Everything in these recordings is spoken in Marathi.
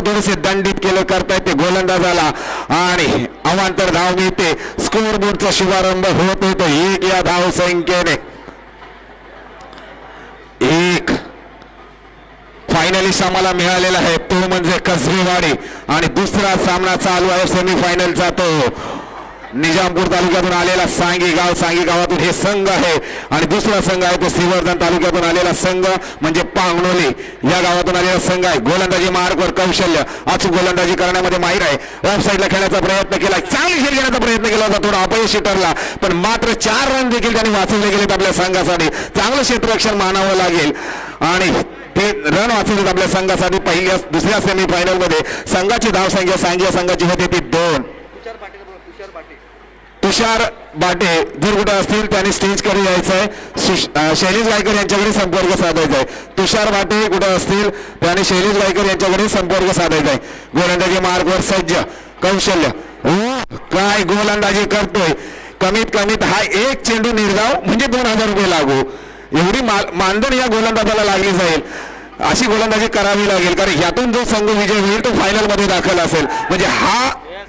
थोडेसे दंडित केले करतायत ते गोलंदाजाला आणि अवांतर धाव मिळते. स्कोर बोर्डचा शुभारंभ होत होतो 1 या धाव संख्येने. एक फायनलिस्ट आम्हाला मिळालेला आहे तो म्हणजे कसबेवाडी आणि दुसरा सामना चालू आहे सेमीफायनलचा तो निजामपूर तालुक्यातून आलेला सांगी गाव. सांगी गावातून हे संघ आहे आणि दुसरा संघ आहे तो श्रीवर्धन तालुक्यातून आलेला संघ म्हणजे पांगणोली या गावातून आलेला संघ आहे. गोलंदाजी मार्गवर कौशल्य अचूक गोलंदाजी करण्यामध्ये माहीर आहे. ऑफ साईडला खेळण्याचा प्रयत्न केला, चांगली खेळ घेण्याचा प्रयत्न केला होता, थोडा अपयशी ठरला पण मात्र 4 रन देखील त्यांनी वाचवले गेलेत आपल्या संघासाठी. चांगलं क्षेत्ररक्षण मानावं लागेल आणि ते रन वाचवलेत आपल्या संघासाठी. पहिल्या दुसऱ्या सेमीफायनल मध्ये संघाची धावसंख्या सांगी संघाची होती ती 2. तुषार बाटे जर कुठे असतील त्यांनी स्टेजकडे यायचं आहे. शैलेश गायकर यांच्याकडे संपर्क साधायचा आहे. तुषार बाटे कुठे असतील त्यांनी शैलेश गायकर यांच्याकडे संपर्क साधायचा आहे. गोलंदाजी मार्गवर सज्ज कौशल्य काय गोलंदाजी करतोय. कमीत कमीत हा एक चेंडू निर्धाव म्हणजे 2000 रुपये लागू. एवढी मानधन या गोलंदाजाला लागली जाईल. अशी गोलंदाजी करावी लागेल कारण यातून जो संघ विजय होईल तो फायनल मध्ये दाखल असेल. म्हणजे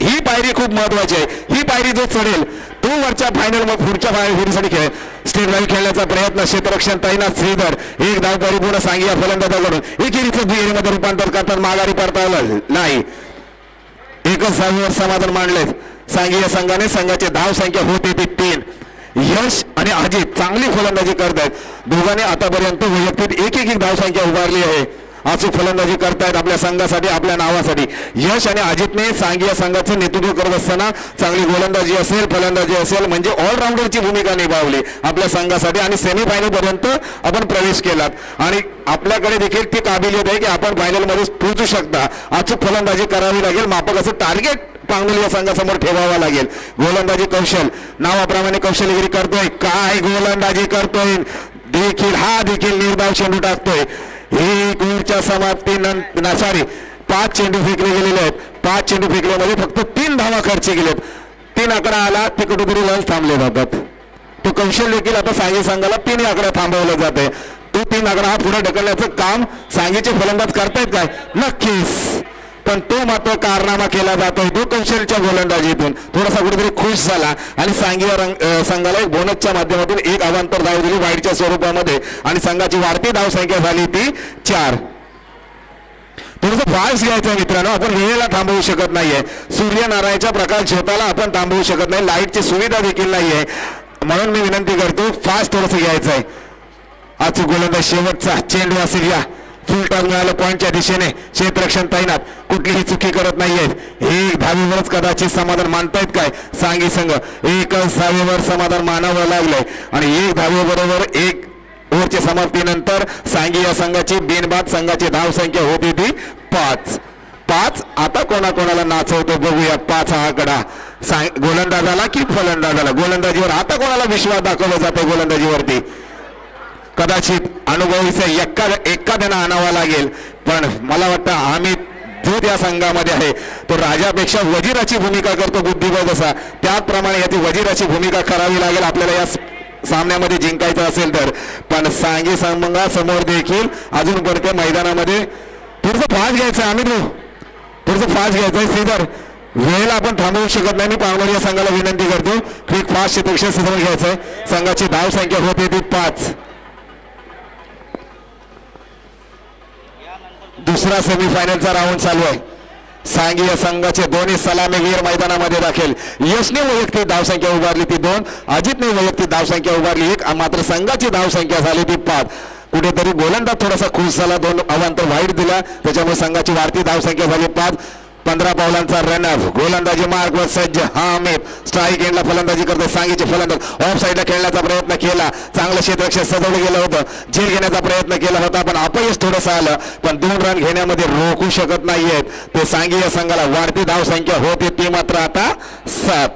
ही पायरी खूप महत्वाची आहे. ही पायरी जो चढेल तो वरच्या फायनल मग पुढच्या फेरीसाठी खेळ स्टेट लाईव्ह खेळण्याचा प्रयत्न. क्षेत्ररक्षण तैनात श्रीधर एक धाव परिपूर्ण सांगी या फलंदाजाकडून एकेरीचं दुहेरीमध्ये रूपांतर करताना माघारी पडता आलं नाही. एकच धावीवर समाधान मांडले सांगी या संघाने. संघाची धाव संख्या होती ती 3. यश आणि अजित चांगली फलंदाजी करतायत. दोघांनी आतापर्यंत वैयक्तिक एक धाव संख्या उभारली आहे. अचूक फलंदाजी करतायत आपल्या संघासाठी आपल्या नावासाठी. यश आणि अजितने सांगी या संघाचं नेतृत्व करत असताना चांगली गोलंदाजी असेल फलंदाजी असेल म्हणजे ऑलराऊंडरची भूमिका निभावली आपल्या संघासाठी आणि सेमीफायनल पर्यंत आपण प्रवेश केलात आणि आपल्याकडे देखील ती काबिलियत आहे की आपण फायनल मध्ये पोहोचू शकता. अचूक फलंदाजी करावी लागेल. मापक असं टार्गेट पांगणोली या संघासमोर ठेवावा लागेल. गोलंदाजी कौशल नावाप्रमाणे कौशल्यगिरी करतोय. काय गोलंदाजी करतोय देखील हा देखील निर्धाव चेंडू टाकतोय. एक ओव्हरच्या समाप्तीनंतर सॉरी 5 चेंडू फेकले गेलेले आहेत. 5 चेंडू फेकल्यामध्ये फक्त 3 धावा खर्च केलेत. 3 आकडा आला ते कुठेतरी रन थांबले जातात. तो कौशल्य देखील आता सांगी संघाला 3 आकडा थांबवलं जाते. तो 3 आकडा हा पुढे ढकलण्याचं काम सांगीचे फलंदाज करतायत काय नक्कीच पण तो मात्र कारनामा केला जातोय तो कौशलच्या गोलंदाजीतून. थोडासा कुठेतरी खुश झाला आणि सांगी संघाला एक बोनसच्या माध्यमातून एक अवांतर धाव दिली वाईटच्या स्वरूपामध्ये आणि संघाची वाढती धाव संख्या झाली ती 4. थोडंसं फास्ट घ्यायचं मित्रांनो. आपण वेळेला थांबवू शकत नाहीये. सूर्यनारायणच्या प्रकाश झोताला आपण थांबवू शकत नाही. लाईटची सुविधा देखील नाहीये म्हणून मी विनंती करतो फास्ट थोडंसं घ्यायचं आहे. अचूक गोलंदाज शेवटचा चेंडू असेल या फुल टॉस मिळालं पॉईंटच्या दिशेने. क्षेत्ररक्षण तैनात कुठलीही चुकी करत नाहीयेत. एक धावेवरच कदाचित समाधान मानतायत काय सांगी संघ. एकच धावेवर समाधान मानावं लागलंय आणि एक धावेबरोबर एक ओव्हरच्या समाप्तीनंतर सांगी या संघाची बिनबाद संघाची धाव संख्या होती ती 5. आता कोणाकोणाला नाचवतो बघूया. 5 हा आकडा गोलंदाजाला की फलंदाजाला. गोलंदाजीवर आता कोणाला विश्वास दाखवला जातो गोलंदाजीवरती. कदाचित अनुभवीचा एखाद्यानं आणावा लागेल पण मला वाटतं आम्ही जो त्या संघामध्ये आहे तो राजापेक्षा वजीराची भूमिका करतो बुद्धिबळ जसा त्याचप्रमाणे याची वजीराची भूमिका करावी लागेल आपल्याला या सामन्यामध्ये जिंकायचं असेल तर. पण सांगी संघासमोर देखील अजून पडते मैदानामध्ये थोडंसं फास्ट घ्यायचं आम्ही थोडंसं फास्ट घ्यायचंय. श्रीधर वेळेला आपण थांबवू शकत नाही. मी पांगणोली या संघाला विनंती करतो क्विक फास्ट क्षेत्ररक्षण सजवून घ्यायचंय. संघाची धाव संख्या होते ती 5. दुसरा सेमीफायनलचा राऊंड चालू आहे. सांगी या संघाचे दोन्ही सलामीवीर मैदानामध्ये दाखल. यशने वैयक्तिक धावसंख्या उभारली ती 2. अजितने वैयक्तिक धावसंख्या उभारली 1. मात्र संघाची धावसंख्या झाली ती 5. कुठेतरी गोलंदाज थोडासा खुश झाला. 2 अवांतर वाईट दिला त्याच्यामुळे संघाची वाढती धावसंख्या झाली 5. 15 पावलांचा रनअप. गोलंदाजी मार्गवर सज्ज हामिद स्ट्राईक एंडला फलंदाजी करतो सांगीचे फलंदाज. ऑफ साईडला खेळण्याचा प्रयत्न केला. चांगलं क्षेत्ररक्षण सजवलं गेलं होतं. झेल घेण्याचा प्रयत्न केला होता पण अपयश थोडंसं आलं. पण 2 रन घेण्यामध्ये रोखू शकत नाहीयेत ते सांगी या संघाला. वाढती धाव संख्या होती ती मात्र आता 7.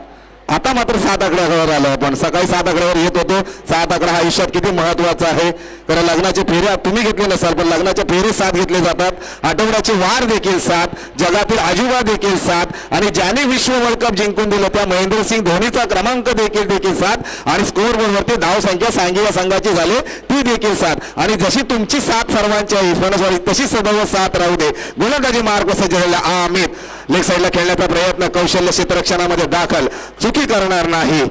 आता मात्र 7 आकड्यावर आलो आपण. सकाळी 7 आकड्यावर येत होतो. 7 आकडा हा आयुष्यात किती महत्वाचा आहे. कारण लग्नाचे फेरे तुम्ही घेतले नसाल पण लग्नाचे फेरे 7 घेतले जातात. आठवड्याचे वार देखील 7, जगातील आजोबा देखील 7 आणि ज्याने विश्व वर्ल्ड कप जिंकून दिलं त्या महेंद्रसिंग धोनीचा क्रमांक देखील 7 आणि स्कोअर बोर्डवरती धाव संख्या सांगी या संघाची झाली ती देखील 7 आणि जशी तुमची 7 सर्वांची आहे हिस्पानसवाडी तशी सदैव 7 राहू दे. गोलंदाजी मार्ग सज्ज झालेला अमित लेग साईडला खेळण्याचा प्रयत्न कौशल्य क्षेत्ररक्षणामध्ये दाखल चुकी करणार नाही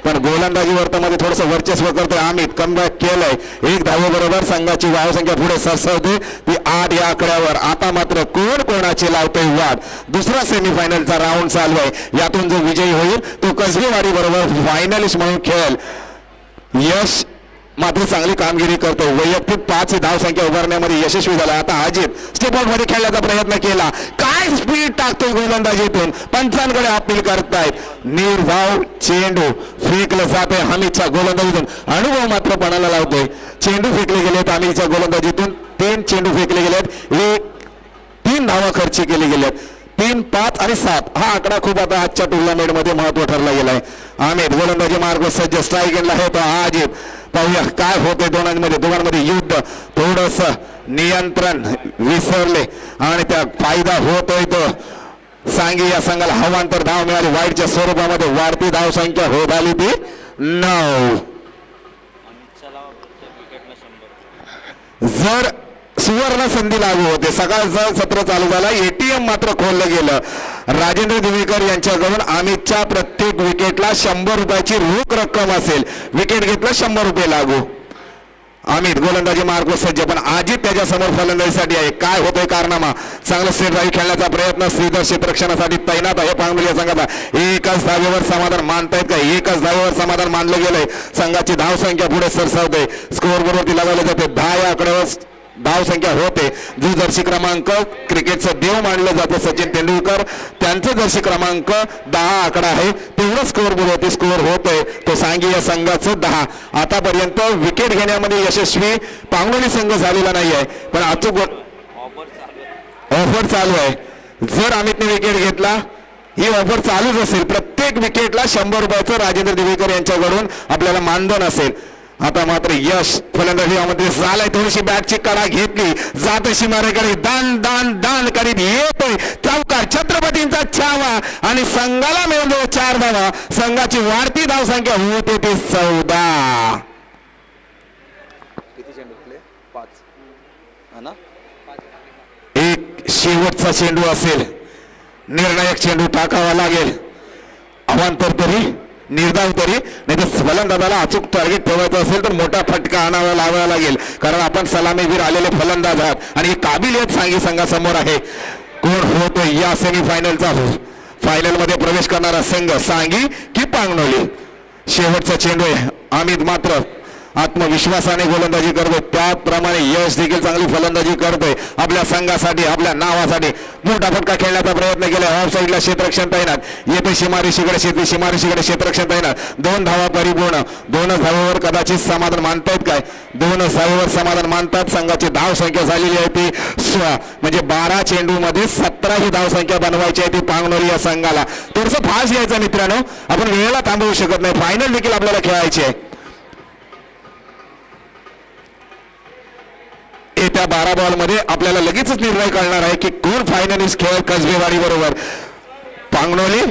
पण गोलंदाजी वर्तमध्ये थोडंसं वर्चस्व करतोय अमित. कमबॅक केलंय 1 धावेबरोबर संघाची धाव संख्या पुढे सरसवते ती 8 या आकड्यावर. आता मात्र कोण कोणाची लावतोय वाद. दुसरा सेमीफायनलचा राऊंड चालू आहे. यातून जो विजयी होईल तो कसबेवाडी बरोबर फायनलिस्ट म्हणून खेळेल. यश मात्र चांगली कामगिरी करतो. वैयक्तिक 5 धाव संख्या उभारण्यामध्ये यशस्वी झाला. आता अजित स्टेप आउट मध्ये खेळण्याचा प्रयत्न केला. काय स्पीड टाकतोय गोलंदाजीतून. पंचांकडे अपील करतायत. निर्धाव चेंडू फेकलं जाते हमीदच्या गोलंदाजीतून. अनुभव मात्र पणाला लावतोय. चेंडू फेकले गेलेत हमीदच्या गोलंदाजीतून. 3 चेंडू फेकले गेलेत. 3 धावा खर्च केले गेलेत. 3, 5 आणि 7 हा आकडा खूप आता आजच्या टुर्नामेंटमध्ये महत्व ठरला गेलाय. अमित गोलंदाजी मार्ग सज्ज स्ट्राईक एंडला आहे तो अजित. पाहूया काय होते दोघांमध्ये युद्ध. थोडस नियंत्रण विसरले आणि त्या फायदा होतोय तो सांगी या संघाला हवांतर धाव मिळाली. वाईटच्या स्वरूपामध्ये वाढती धाव संख्या होत आली ती 9. जर सुवर्ण संधी लागू होते. सकाळचं सत्र चालू झाला. एटीएम मात्र खोललं गेलं. राजेंद्र दिवेकर यांच्याकडून अमितच्या प्रत्येक विकेटला 100 रुपयाची रोख रक्कम असेल. विकेट घेतलं 100 रुपये लागू. अमित गोलंदाजी मार्ग सज्ज पण अजित त्याच्या समोर फलंदाजीसाठी आहे. काय होतोय कारनामा. चांगला स्ट्रेट ड्राईव्ह खेळण्याचा प्रयत्न. श्रीधर क्षेत्ररक्षणासाठी तैनात आहे पांगुली या संघाचा. एकच धावेवर समाधान मानतायत का. एकच धावेवर समाधान मानलं गेलंय. संघाची धाव संख्या पुढे सरसावते. स्कोअर बरोबर लगावले जाते. 10 या आकड्यावर धाव संख्या होते. जो जर्सी क्रमांक क्रिकेटचं देव मानलं जातं सचिन तेंडुलकर त्यांचं जर्सी क्रमांक 10 आकडा आहे. तेवढं स्कोअर बोलवते. स्कोअर होतोय तो सांगी या संघाचं 10. आतापर्यंत विकेट घेण्यामध्ये यशस्वी पांगोली संघ झालेला नाहीये पण अचूक ऑफर चालू आहे. जर अमितने विकेट घेतला ही ऑफर चालूच असेल. प्रत्येक विकेटला 100 रुपयाचं राजेंद्र दिवेकर यांच्याकडून आपल्याला मानधन असेल. आता मात्र यश फलंदाजीमध्ये झालाय. थोडीशी बॅटची कडा घेतली जात सीमारेकडे दान दान दान करीत येतोय चौकार. छत्रपतींचा छावा आणि संघाला मिळून 4 धावा. संघाची वाढती धाव संख्या होते ती 14. एक शेवटचा चेंडू असेल. निर्णायक चेंडू टाकावा लागेल. अवांतर तरी निर्धाव तरी नाही तर फलंदाजाला अचूक टार्गेट ठेवायचं असेल तर मोठा फटका आणावा लावावा लागेल. कारण आपण सलामीवीर आलेले फलंदाज आहात आणि ही काबिलियत सांगी संघासमोर आहे. कोण होतो या सेमीफायनलचा फायनल मध्ये प्रवेश करणारा संघ सांगी की पांगणोली. शेवटचा चेंडू आहे. अमित मात्र आत्मविश्वासाने गोलंदाजी करतोय. त्याप्रमाणे यश देखील चांगली फलंदाजी करतोय. आपल्या संघासाठी आपल्या नावासाठी मोठा फटका खेळण्याचा प्रयत्न केला. ऑफ साईडला क्षेत्ररक्षण तैनात. येथे सीमारेषेकडे सीमारेषेकडे क्षेत्ररक्षण तैनात. 2 धावा परिपूर्ण. 2 धावेवर कदाचित समाधान मानतायत काय. 2 धावेवर समाधान मानतात. संघाची धाव संख्या झालेली आहे ती 16 म्हणजे 12 चेंडू मध्ये 17 ही धाव संख्या बनवायची आहे ती पांगणोली या संघाला. थोडंसं फास्ट घ्यायचं मित्रांनो. आपण वेळेला थांबवू शकत नाही. फायनल देखील आपल्याला खेळायची आहे. येत्या 12 बॉलमध्ये आपल्याला लगेचच निर्णय कळणार आहे की कोण फायनलिस्ट खेळ कसबेवाडी बरोबर. पांगणोली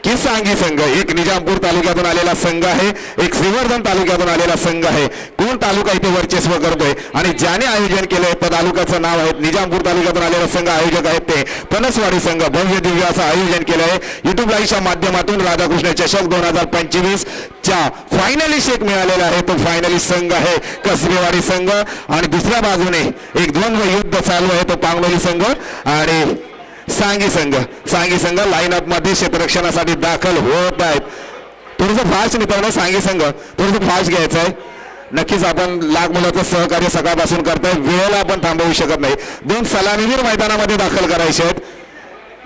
की सांगी संघ. एक निजामपूर तालुक्यातून आलेला संघ आहे. एक श्रीवर्धन तालुक्यातून आलेला संघ आहे. कोण तालुका इथे वर्चस्व करतोय आणि ज्याने आयोजन केलंय त्या तालुक्याचं नाव आहे निजामपूर तालुक्यातून आलेला संघ. आयोजक आहेत ते पनसवाडी संघ. भव्य दिव्य असं आयोजन केलं आहे. युट्यूब लाईव्हच्या माध्यमातून राधाकृष्ण चषक 2025 च्या फायनलिस्ट एक मिळालेला आहे. तो फायनलिस्ट संघ आहे कसबेवाडी संघ आणि दुसऱ्या बाजूने एक द्वंद्व युद्ध चालू आहे तो पांगणोली संघ आणि सांगी संघ. सांगी संघ लाईनअप मध्ये क्षेत्ररक्षणासाठी दाखल होत आहेत. थोडंसं फास्ट मित्रांनो. सांगी संघ थोडंसं फास्ट घ्यायचं आहे. नक्कीच आपण लाख मुलाचं सहकार्य सकाळपासून करताय. वेळेला आपण थांबवू शकत नाही. 2 सलामीवीर मैदानामध्ये दाखल करायचे आहेत.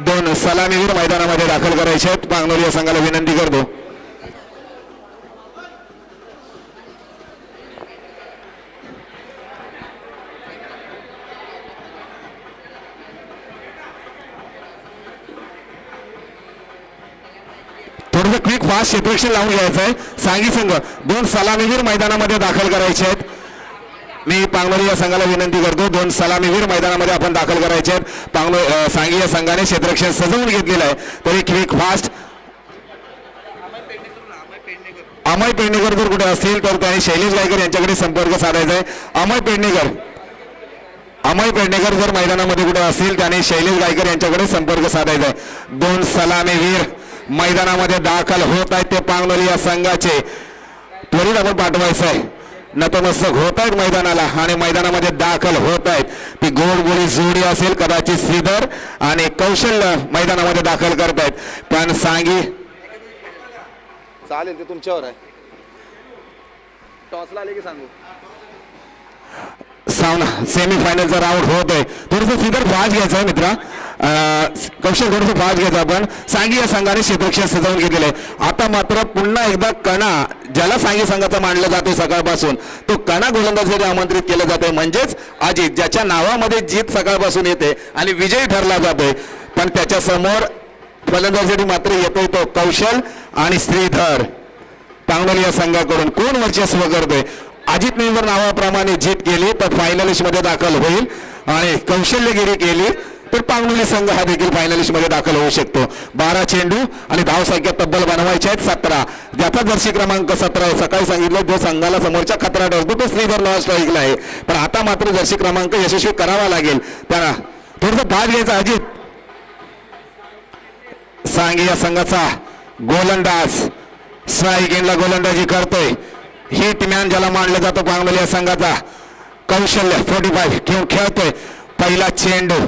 2 सलामीवीर मैदानामध्ये दाखल करायचे आहेत. पांगणोली या संघाला विनंती करतो. क्विक फास्ट क्षेत्ररक्षण लावून घ्यायचं आहे. सांगी संघ 2 सलामीवीर मैदानामध्ये दाखल करायचे आहेत. मी पांगलोली या संघाला विनंती करतो 2 सलामीवीर मैदानामध्ये आपण दाखल करायचे आहेत. सांगी या संघाने क्षेत्ररक्षण सजवून घेतलेलं आहे. तरी क्विक फास्ट अमय पेडणेकर जर कुठे असतील तर त्यांनी शैलेश गायकर यांच्याकडे संपर्क साधायचा आहे. अमय पेडणेकर जर मैदानामध्ये कुठे असतील त्याने शैलेश गायकर यांच्याकडे संपर्क साधायचा आहे. 2 सलामीवीर मैदानामध्ये दाखल होत आहेत ते पांगलोली या संघाचे. त्वरित आपण पाठवायचं आहे. नतमस्तक होत आहेत मैदानाला आणि मैदानामध्ये दाखल होत आहेत. ती गोडगोळी जोडी असेल कदाचित श्रीधर आणि कौशल्य मैदानामध्ये दाखल करत आहेत. पण सांगी चालेल ते तुमच्यावर आहे. टॉसला आले की सांगू. सामना सेमीफायनलचा राऊंड होत आहे. थोडंसं श्रीधर फास्ट घ्यायचं आहे मित्रा. कौशल थोडंसं फास्ट घ्यायचं आपण. सांगी या संघाने क्षेत्ररक्षण सजवून घेतलेलं आहे. आता मात्र पुन्हा एकदा कणा ज्याला सांगी संघाचा मानलं जाते सकाळपासून तो कणा गोलंदाजीसाठी आमंत्रित केलं जाते. म्हणजेच अजित ज्याच्या नावामध्ये जीत सकाळपासून येते आणि विजयी ठरला जातोय. पण त्याच्या समोर फलंदाजीसाठी मात्र येतोय तो कौशल आणि श्रीधर. पांगलोली या संघाकडून कोण वर्चस्व करतोय. अजितने जर नावाप्रमाणे जीत केली तर फायनलिस्ट मध्ये दाखल होईल आणि कौशल्यगिरी केली तर पांगलोली संघ हा देखील फायनलिस्ट मध्ये दाखल होऊ शकतो. 12 चेंडू आणि धावसंख्या तब्बल बनवायच्या आहेत 17. ज्याचा जर्सी क्रमांक 17 आहे. सकाळी सांगितलं जो संघाला समोरच्या खतरा ठरतो तो श्रीधर नॉन स्ट्राईकला आहे. पण आता मात्र जर्सी क्रमांक यशस्वी करावा लागेल त्यांना. थोडंसं भाग घ्यायचा अजित. सांगी या संघाचा गोलंदाज स्ट्राईक एंडला गोलंदाजी करतोय. हिटमॅन ज्याला मानलं जातं पांगलोली या संघाचा कौशल्य 45 घेऊन खेळतोय. पहिला चेंडू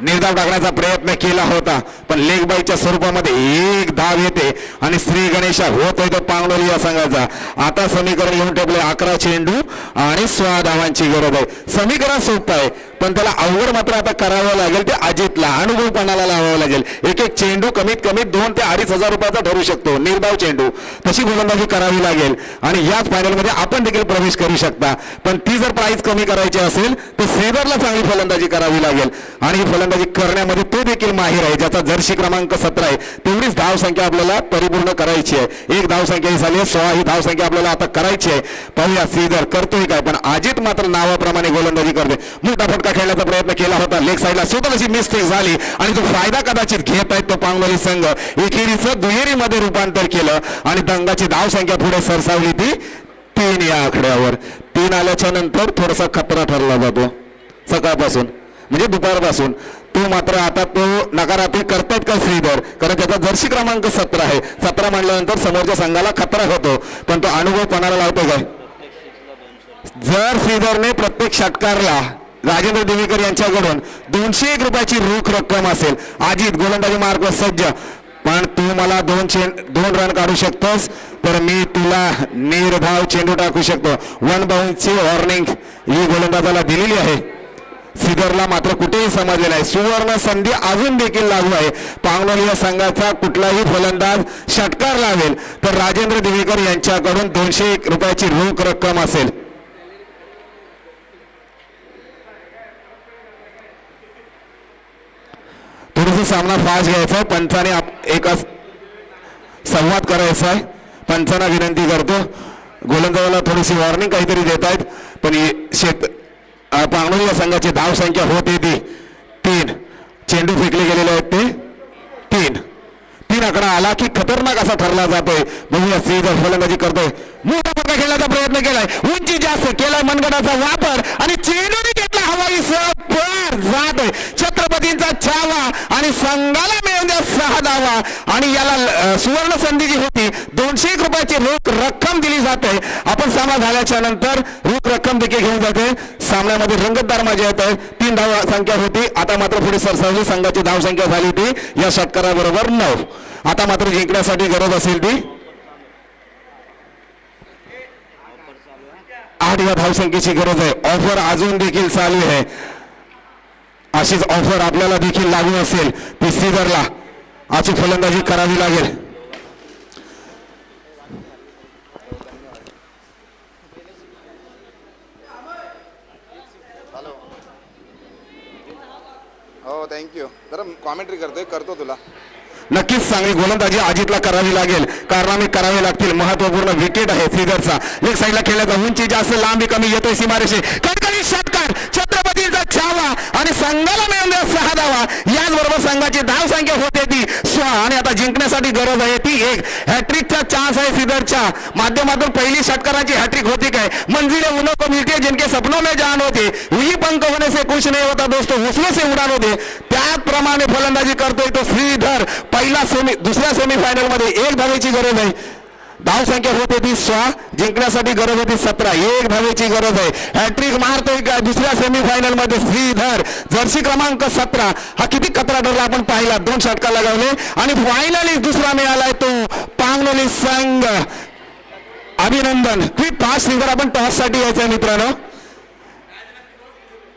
निर्धाव टाकण्याचा प्रयत्न केला होता पण लेग बाईच्या स्वरूपामध्ये एक धाव येते आणि श्री गणेशा होतोय तो पांगलोली या संघाचा. आता समीकरण घेऊन ठेवले 11 चेंडू आणि 16 धावांची गरज आहे. समीकरण सोपं आहे पण त्याला अवघड मात्र आता करावं लागेल. ते अजितला अनुभवपणाला लावावं लागेल. एक चेंडू कमीत कमी 2 ते 2,500 रुपयाचा ठरू शकतो. निर्धाव चेंडू तशी गोलंदाजी करावी लागेल आणि याच फायनलमध्ये आपण देखील प्रवेश करू शकता. पण ती जर प्राइस कमी करायची असेल तर श्रीधरला चांगली फलंदाजी करावी लागेल आणि ही फलंदाजी करण्यामध्ये तो देखील माहीर आहे. ज्याचा जर्सी क्रमांक 17 आहे. तेवढीच धावसंख्या आपल्याला परिपूर्ण करायची आहे. एक धावसंख्या ही झाली 16 ही धावसंख्या आपल्याला आता करायची आहे. पाहूया श्रीधर करतोय काय. पण अजित मात्र नावाप्रमाणे गोलंदाजी करते. मोठा फटका खेळण्याचा प्रयत्न केला होता लेग साईडला स्वतःची मिस्टेक झाली आणि तो फायदा कदाचित घेत आहेत तो पांगलोली संघ. एकेरीचं दुहेरीमध्ये रूपांतर केलं आणि दंगाची धावसंख्या पुढे सरसावली ती 3 या आकड्यावर. 3 आल्याच्या नंतर थोडासा खतरा ठरला जातो सकाळपासून म्हणजे दुपारपासून. तो मात्र आता तो नकारात्मक करतायत का श्रीधर कारण त्याचा जर्सी क्रमांक 17 आहे. 17 म्हणल्यानंतर समोरच्या संघाला खतरा होतो पण तो अनुभव पणाला लावतो काय. जर श्रीधरने प्रत्येक षटकारला राजेंद्र देवीकर यांच्याकडून 201 रुपयाची रोख रक्कम असेल. अजित गोलंदाजी मार्ग सज्ज पण तू मला 2 रन काढू शकतोस तर मी तुला निर्धाव चेंडू टाकू शकतो. 1 बाउन्सची वॉर्निंग ही गोलंदाजाला दिलेली आहे. श्रीधरला मात्र कुठेही समजले नाही. सुवर्ण संधी अजून देखील लागू आहे. पांगलोली या संघाचा कुठलाही फलंदाज षटकार लावेल तर राजेंद्र देवीकर यांच्याकडून 201 रुपयाची रोख रक्कम असेल. थोडंसं सामना फास्ट घ्यायचा. पंचाने एक संवाद करायचा आहे. पंचांना विनंती करतो. गोलंदाजाला थोडीशी वॉर्निंग काहीतरी देत आहेत पण पांगलोली या संघाची धाव संख्या होते ती 3. चेंडू फेकले गेलेले आहेत ते 3 आकडा आला की खतरनाक असा ठरला जातोय. बघूया श्रीधर फलंदाजी करतोय. मोठा फटका खेळण्याचा प्रयत्न केलाय. उंची जास्त केलाय मनगटाचा वापर आणि चेंडूने घेतला हवाई पर जातोय. छत्रपतींचा छावा आणि संघाला मिळून द्या 6 धावा आणि याला सुवर्ण संधी जी होती 201 रुपयाची रोख रक्कम दिली जाते. आपण सामना झाल्याच्या नंतर रोख रक्कम देखील घेऊन जाते. सामन्यामध्ये रंगतदार मजा येत आहे. 3 धाव संख्या होती आता मात्र पुढे सरसावली. संघाची धाव संख्या झाली ती या षटकाराबरोबर 9. आता मात्र जिंकण्यासाठी गरज असेल ती 8 या धावसंख्येची गरज आहे. ऑफर अजून देखील चालू आहे. अशीच ऑफर आपल्याला देखील लागू असेल ती श्रीधरला अचूक फलंदाजी करावी लागेल. हो थँक्यू. जरा कॉमेंट्री करतो तुला. नक्कीच चांगली गोलंदाजी अजितला करावी लागेल, कारनामे करावे लागतील. महत्वपूर्ण विकेट आहे श्रीधरचा. लेग साईडला खेळण्याचा उंची जास्त, लांबी कमी, येतोय सीमारेषे, कडकडी षटकार, छत्रपतींचा छावा आणि संघाला मिळून द्या 6 धावा. याचबरोबर संघाची धाव संख्या होते ती 6 आणि आता जिंकण्यासाठी गरज आहे ती 1. हॅट्रिकचा चान्स आहे श्रीधरच्या माध्यमातून. पहिली षटकाराची हॅट्रिक होती काय? मंजिले उनो को मिलती है जिनके सपनों में जान होते, वही पंख होने से कुछ नहीं होता दोस्तों, हौसलों से उड़ान होते. त्याचप्रमाणे फलंदाजी करतोय तो श्रीधर. दुसऱ्या सेमीफायनल मध्ये 1 धावेची गरज आहे. धाव संख्या होते ती 6, जिंकण्यासाठी गरज होती 17. 1 धावेची गरज आहे. हॅट्रिक मारतोय का दुसऱ्या सेमीफायनल मध्ये श्रीधर? जर्सी क्रमांक 17 हा किती कचरा ठरला आपण पाहिला. 2 षटकार लगावले आणि फायनली दुसरा मिळालाय तो पांगलोली संघ. अभिनंदन. क्विक फास्ट श्रीधर, आपण टॉस साठी यायचंय मित्रांनो.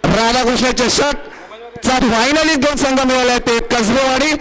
राधाकृष्ण चषक चा फायनली 2 संघ मिळाले, ते कसबेवाडी